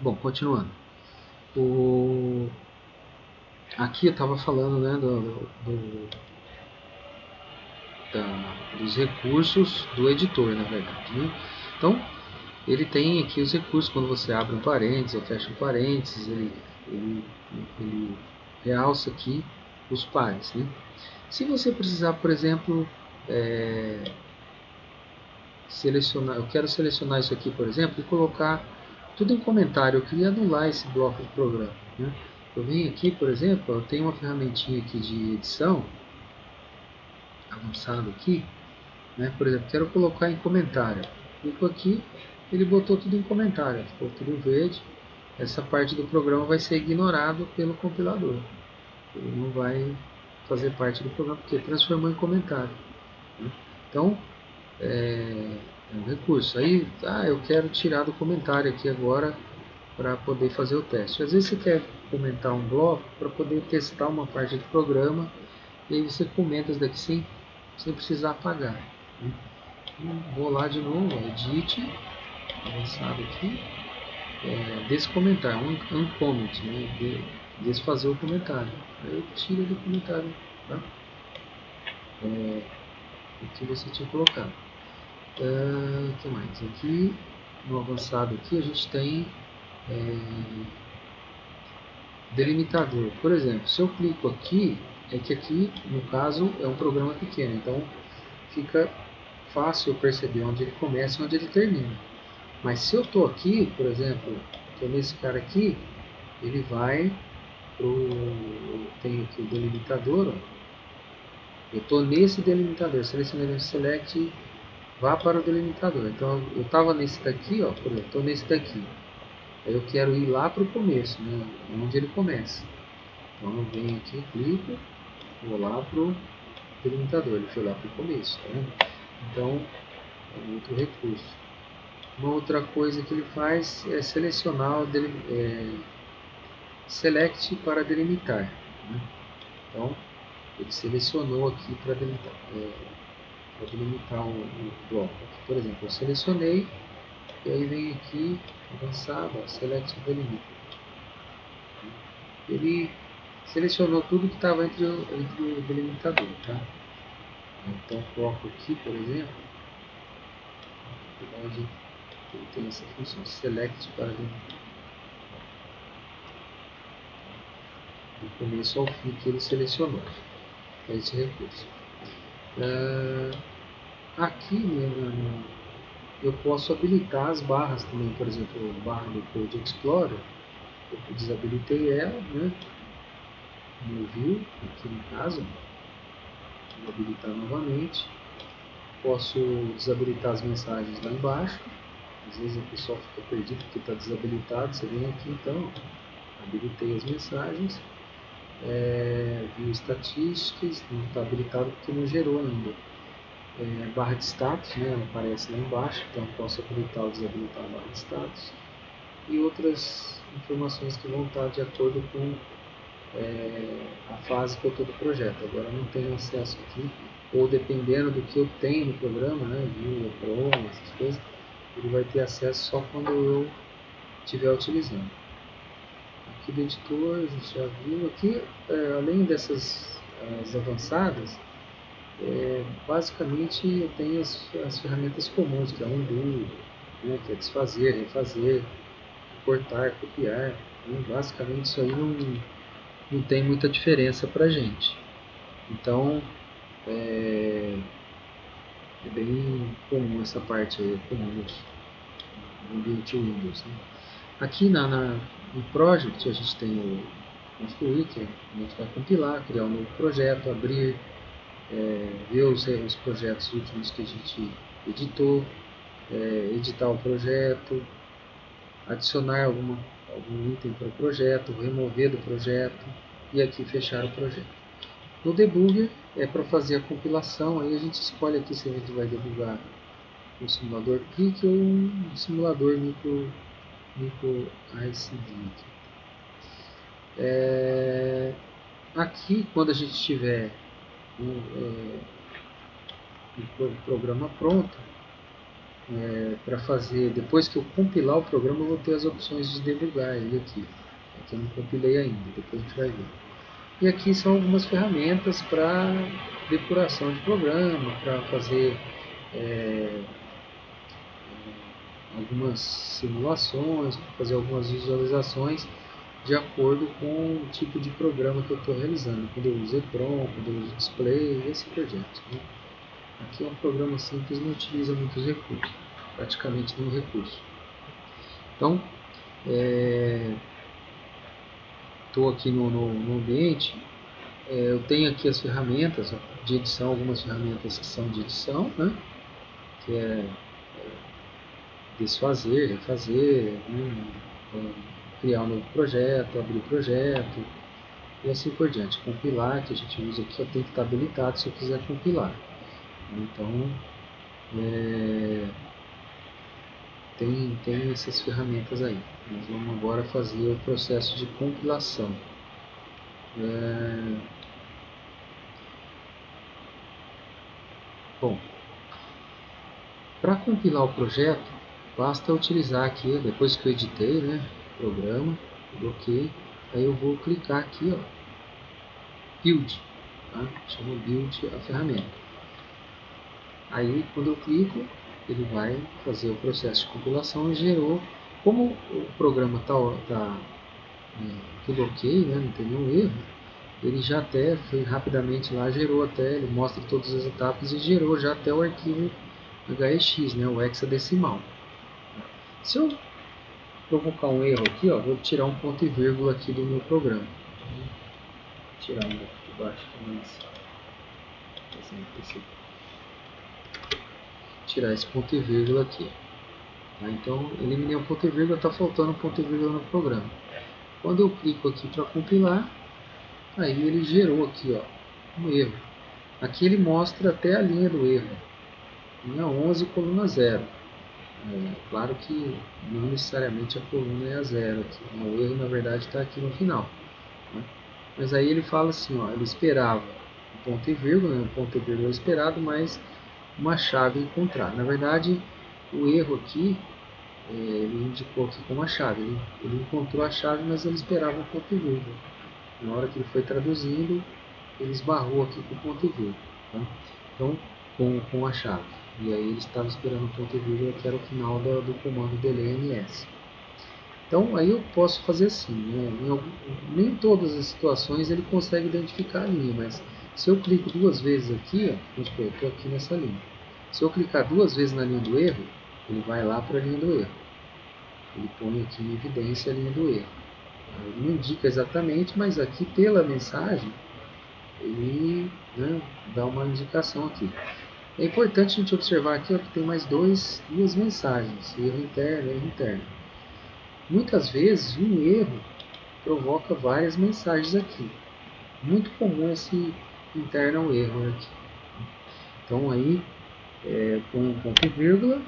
Bom, continuando. Aqui eu estava falando, né, dos recursos do editor, na verdade, né? Então, ele tem aqui os recursos. Quando você abre um parênteses ou fecha um parênteses, ele realça aqui os pares, né? Se você precisar, por exemplo, selecionar, eu quero selecionar isso aqui, por exemplo, e colocar tudo em comentário. Eu queria anular esse bloco de programa, né? Eu venho aqui, por exemplo, eu tenho uma ferramentinha aqui de edição avançado aqui, né? Por exemplo, quero colocar em comentário. Clico aqui, ele botou tudo em comentário, ficou tudo verde. Essa parte do programa vai ser ignorado pelo compilador. Ele não vai fazer parte do programa porque transformou em comentário, né? Então, é um recurso. Aí, eu quero tirar do comentário aqui agora para poder fazer o teste. Às vezes você quer comentar um bloco para poder testar uma parte do programa, e aí você comenta isso daqui sem precisar apagar, né? Vou lá de novo, edit, avançado aqui, descomentar, uncomment, né? Desfazer o comentário. Aí eu tiro do comentário, tá? O que você tinha colocado. O que mais? Aqui no avançado aqui a gente tem delimitador. Por exemplo, se eu clico aqui, é que aqui no caso é um programa pequeno, então fica fácil perceber onde ele começa e onde ele termina. Mas se eu estou aqui, por exemplo, estou nesse cara aqui, ele vai tem aqui o delimitador, ó. Eu estou nesse delimitador, selecionei o select, vá para o delimitador. Então eu estava nesse daqui, ó, por exemplo, estou nesse daqui. Aí eu quero ir lá para o começo, né, onde ele começa. Então eu venho aqui, clico, vou lá para o delimitador, ele foi lá para o começo, tá vendo? Então é um outro recurso. Uma outra coisa que ele faz é selecionar o select para delimitar, né? Então ele selecionou aqui para delimitar o bloco. Por exemplo, eu selecionei e aí vem aqui avançado, select delimita. Ele selecionou tudo que estava entre o delimitador, tá? Então coloco aqui, por exemplo, onde ele tem essa função select para delimitar. Do começo ao fim que ele selecionou. É esse recurso. Aqui eu posso habilitar as barras também, por exemplo, a barra do Code Explorer. Eu desabilitei ela, né? No view, aqui no caso. Vou habilitar novamente. Posso desabilitar as mensagens lá embaixo. Às vezes o pessoal fica perdido porque está desabilitado. Você vem aqui então, habilitei as mensagens. View estatísticas, não está habilitado porque não gerou ainda. Barra de status, né, ela aparece lá embaixo, então posso habilitar ou desabilitar a barra de status. E outras informações que vão estar de acordo com a fase que eu estou do projeto. Agora eu não tenho acesso aqui, ou dependendo do que eu tenho no programa, né, view, Chrome, essas coisas, ele vai ter acesso só quando eu estiver utilizando. Aqui do editor, a gente já viu. Aqui, além dessas as avançadas, basicamente eu tenho as ferramentas comuns, que é undo, né, que é desfazer, refazer, cortar, copiar, né? Basicamente isso aí não tem muita diferença para a gente. Então é bem comum essa parte aí, comum no ambiente Windows, né? Aqui no Project a gente tem o construir, que a gente vai compilar, criar um novo projeto, abrir, ver os projetos últimos que a gente editou, editar o projeto, adicionar algum item para o projeto, remover do projeto e aqui fechar o projeto. No debugger é para fazer a compilação, aí a gente escolhe aqui se a gente vai debugar um simulador PIC ou um simulador micro ICD. Aqui, quando a gente tiver o programa pronto, para fazer, depois que eu compilar o programa, eu vou ter as opções de debugar ele aqui. Aqui eu não compilei ainda, depois a gente vai ver. E aqui são algumas ferramentas para depuração de programa, para fazer algumas simulações, para fazer algumas visualizações de acordo com o tipo de programa que eu estou realizando. Quando eu uso EEPROM, quando eu uso display e assim por diante. Né? Aqui é um programa simples, não utiliza muitos recursos, praticamente nenhum recurso. Então, estou aqui no ambiente, eu tenho aqui as ferramentas de edição, algumas ferramentas que são de edição, né? Que é desfazer, refazer, criar um novo projeto, abrir projeto e assim por diante. Compilar, que a gente usa aqui, eu tenho que estar habilitado se eu quiser compilar. Então, tem essas ferramentas aí. Nós vamos agora fazer o processo de compilação. Bom, para compilar o projeto, basta utilizar aqui, depois que eu editei, né, o programa, ok, aí eu vou clicar aqui, ó, Build, tá? Chama Build a ferramenta. Aí, quando eu clico, ele vai fazer o processo de compilação e gerou. Como o programa está tudo ok, né, não tem nenhum erro, ele já até foi rapidamente lá, gerou até, ele mostra todas as etapas e gerou já até o arquivo HEX, né, o hexadecimal. Se eu provocar um erro aqui, ó, vou tirar um ponto e vírgula aqui do meu programa. Vou tirar um aqui de baixo também. Tirar esse ponto e vírgula aqui. Tá? Então, eliminei um ponto e vírgula, está faltando um ponto e vírgula no programa. Quando eu clico aqui para compilar, aí ele gerou aqui, ó, um erro. Aqui ele mostra até a linha do erro. Linha 11, coluna 0. Claro que não necessariamente a coluna é a 0 aqui. O erro, na verdade, está aqui no final. Né? Mas aí ele fala assim, ó, ele esperava um ponto e vírgula, né? Um ponto e vírgula esperado, mas uma chave encontrada. Na verdade, o erro aqui, ele indicou aqui como a chave. Ele encontrou a chave, mas ele esperava um ponto e vírgula. Na hora que ele foi traduzindo, ele esbarrou aqui com o ponto e vírgula. Tá? Então, com a chave. E aí ele estava esperando o ponto e vírgula, que era o final do comando DLNS. Então, aí eu posso fazer assim, né? Nem em todas as situações ele consegue identificar a linha, mas se eu clico duas vezes aqui, ó, vamos supor, eu estou aqui nessa linha. Se eu clicar duas vezes na linha do erro, ele vai lá para a linha do erro. Ele põe aqui em evidência a linha do erro. Ele não indica exatamente, mas aqui pela mensagem, ele, né, dá uma indicação aqui. É importante a gente observar aqui, ó, que tem mais duas mensagens, erro interno e erro interno. Muitas vezes um erro provoca várias mensagens aqui. Muito comum esse interno erro aqui. Então aí põe um ponto e vírgula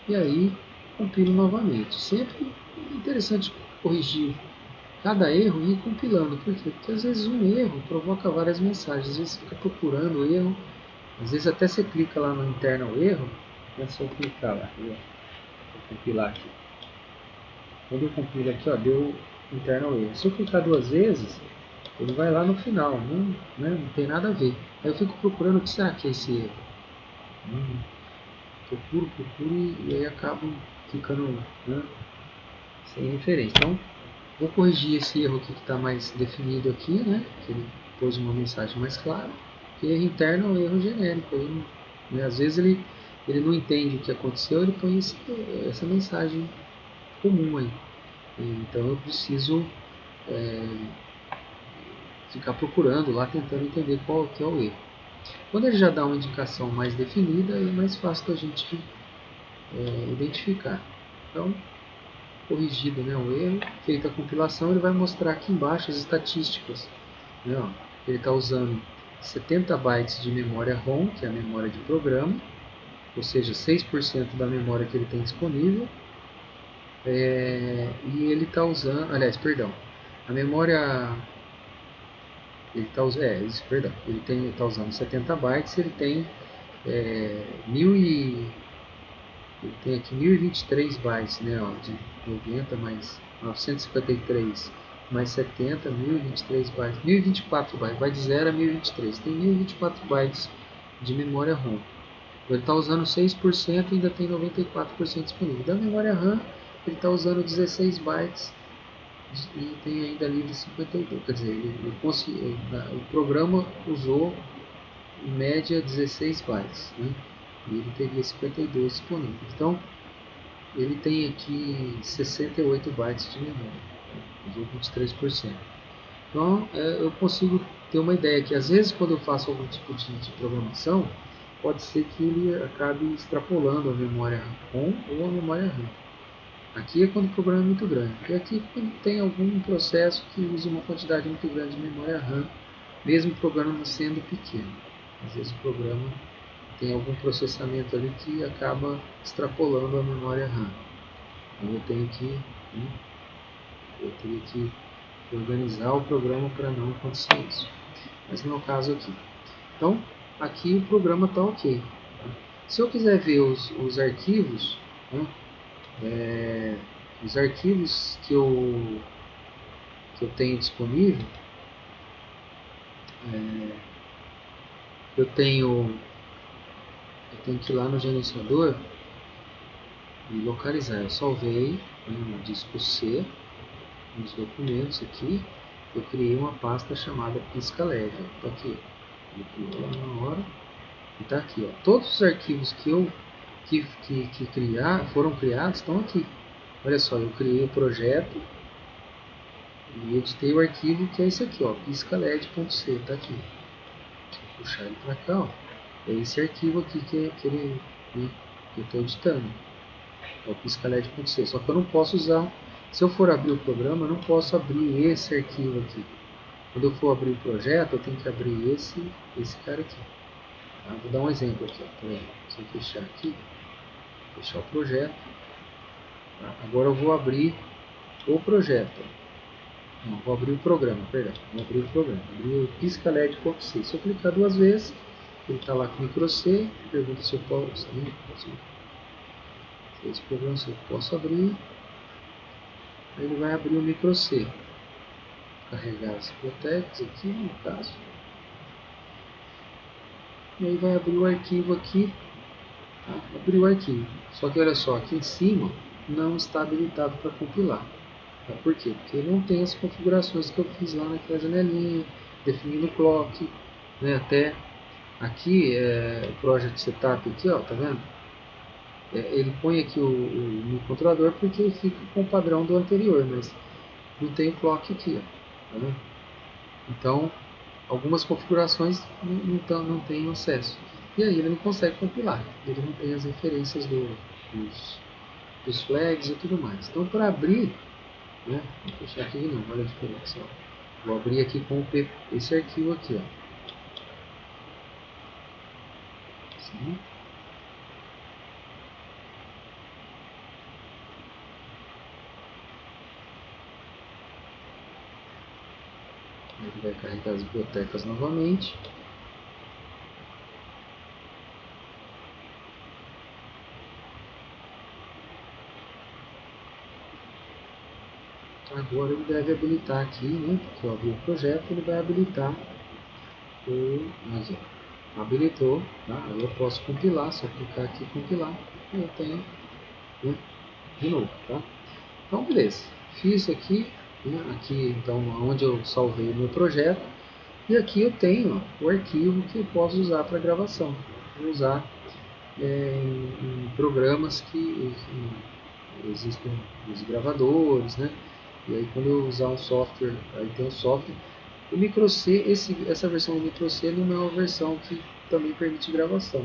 e aí compilo novamente. Sempre é interessante corrigir cada erro e ir compilando. Por quê? Porque às vezes um erro provoca várias mensagens. Às vezes você fica procurando o erro. Às vezes até você clica lá no internal erro. É só eu clicar lá. Vou compilar aqui. Quando eu compilo aqui, ó, deu internal erro. Se eu clicar duas vezes, ele vai lá no final. Não tem nada a ver. Aí eu fico procurando o que será que é esse erro. Procuro e aí acabo ficando, né, sem referência. Então, vou corrigir esse erro aqui que está mais definido aqui, né? Que ele pôs uma mensagem mais clara. E erro interno é um erro genérico. Aí, né, às vezes ele não entende o que aconteceu, ele põe essa mensagem comum aí. Então eu preciso ficar procurando lá, tentando entender qual que é o erro. Quando ele já dá uma indicação mais definida, é mais fácil da gente identificar. Então, corrigido, né, o erro, feita a compilação, ele vai mostrar aqui embaixo as estatísticas. Né, ó, ele está usando 70 bytes de memória ROM, que é a memória de programa, ou seja, 6% da memória que ele tem disponível. E ele está usando, aliás, perdão, a memória, ele está usando, ele está usando 70 bytes, ele tem 1000 Ele tem aqui 1023 bytes, né, ó, de 90 mais 953 mais 70, 1023 bytes, 1024 bytes, vai de 0 a 1023, tem 1024 bytes de memória ROM. Ele está usando 6% e ainda tem 94% disponível. Da memória RAM, ele está usando 16 bytes e tem ainda livre 52. Quer dizer, o programa usou em média 16 bytes, né? E ele teria 52 disponíveis. Então, ele tem aqui 68 bytes de memória, usou 23%. Então, eu consigo ter uma ideia que às vezes quando eu faço algum tipo de programação, pode ser que ele acabe extrapolando a memória ROM ou a memória RAM. Aqui é quando o programa é muito grande, e aqui quando tem algum processo que usa uma quantidade muito grande de memória RAM, mesmo o programa sendo pequeno. Às vezes o programa tem algum processamento ali que acaba extrapolando a memória RAM. Então eu tenho que, eu teria que organizar o programa para não acontecer isso. Mas não é o caso aqui. Então, aqui o programa está ok. Se eu quiser ver os arquivos, né, os arquivos que eu tenho disponível, eu tenho que ir lá no gerenciador e localizar. Eu salvei no disco C, nos documentos aqui, eu criei uma pasta chamada pisca-leve. Está aqui, eu cliquei na hora e está aqui. Ó. Todos os arquivos que foram criados estão aqui. Olha só, eu criei o projeto e editei o arquivo que é esse aqui, ó, piscaled.c, está aqui. Vou puxar ele para cá, ó. É esse arquivo aqui que eu estou editando. É o piscaled.c. Só que eu não posso usar, se eu for abrir o programa, eu não posso abrir esse arquivo aqui. Quando eu for abrir o projeto, eu tenho que abrir esse cara aqui. Tá? Vou dar um exemplo aqui. Ó. Se eu fechar aqui, fechar o projeto. Tá? Agora eu vou abrir o projeto. Não, vou abrir o programa, perdão. Vou abrir o programa. Abrir o piscaled.c. Se eu clicar duas vezes, ele está lá com micro C. Pergunta se eu posso. Esse programa se eu posso abrir. Aí ele vai abrir o micro C. Carregar as bibliotecas aqui, no caso. E aí vai abrir o arquivo aqui. Tá? Abrir o arquivo. Só que olha só, aqui em cima não está habilitado para compilar. Tá? Por quê? Porque ele não tem as configurações que eu fiz lá naquela janelinha, definindo o clock, né? Até aqui, o Project Setup aqui, ó, tá vendo? Ele põe aqui no controlador porque ele fica com o padrão do anterior, mas não tem o clock aqui, ó, tá? Então, algumas configurações não tem acesso. E aí ele não consegue compilar, ele não tem as referências dos flags e tudo mais. Então, para abrir, né, vou fechar aqui de novo, olha a diferença. Ó. Vou abrir aqui com esse arquivo aqui. Ó. Assim. Ele vai carregar as bibliotecas novamente. Agora ele deve habilitar aqui, né? Porque eu abri o projeto, ele vai habilitar habilitou, tá? Aí eu posso compilar, se eu clicar aqui e compilar, eu tenho, né, de novo, tá? Então beleza, fiz isso aqui, né, aqui então onde eu salvei o meu projeto, e aqui eu tenho o arquivo que eu posso usar para gravação. Vou usar em programas que existem os gravadores, né? E aí quando eu usar um software, aí tem um software. O micro C, essa versão do micro C não é uma versão que também permite gravação.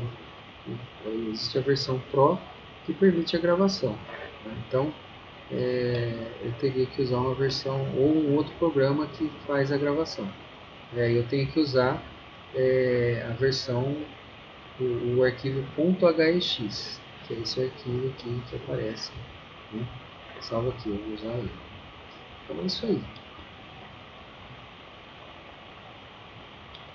Existe a versão Pro que permite a gravação. Né? Então eu teria que usar uma versão ou um outro programa que faz a gravação. Eu tenho que usar a versão, o arquivo .hex, que é esse arquivo aqui que aparece. Né? Salvo aqui, eu vou usar ele. Então é isso aí.